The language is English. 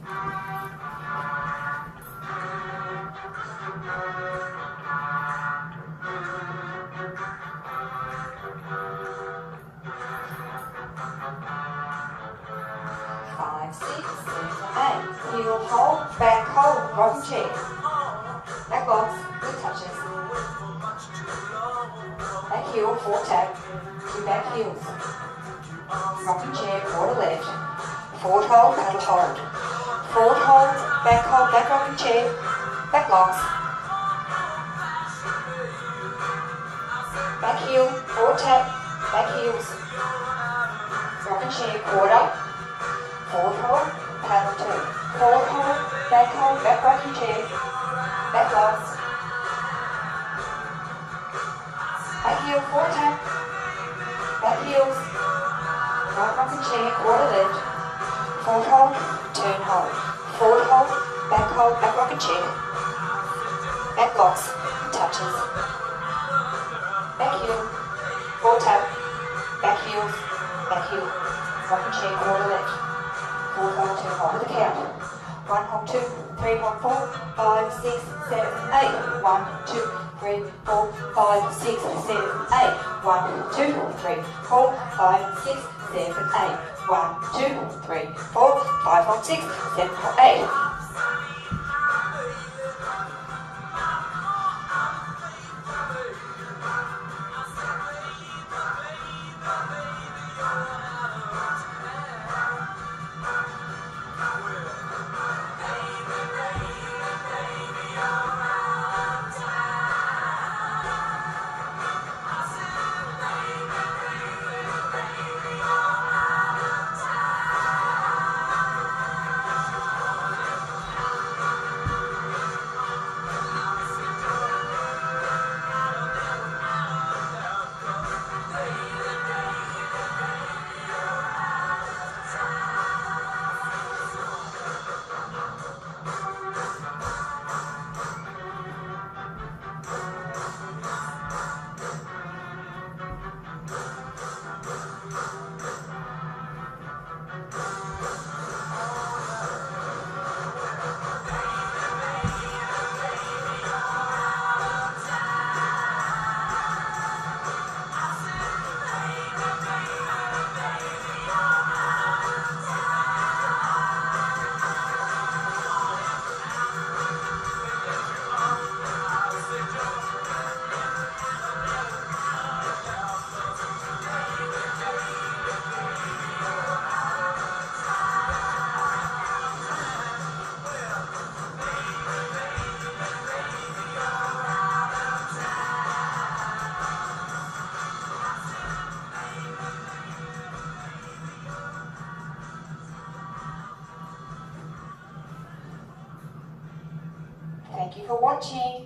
Five, 6, 7, 8. Heel hold, back hold, rocking chair. Back box, good touches. Back heel, 4 tap, 2 back heels. Rocking chair, forward left. Forward hold, paddle hold. Forward hold, back rocking chair. Back locks. Back heel, 4 tap, back heels. Rocking chair, quarter. Forward hold, paddle 2. Forward hold, back rocking chair. Back locks. Back heel, 4 tap. Back heels. Right rocking chair, quarter left. Forward hold, turn hold. Forward hold, back rocking chair. Back locks, touches. Back heel, 4 tap. Back heels, back heel. Rocking chair, quarter left. Forward hold, turn hold with the count. 1, hold 2, 3, hold 4, 5, 6, 7, 8. 1, 2, 3, 4, 5, 6, 7, 8. 1, 2, 3, 4, 5, 6, 7, 8. 1, 2, 3, 4, 5, hold 6, 7, hold 8. Thank you for watching.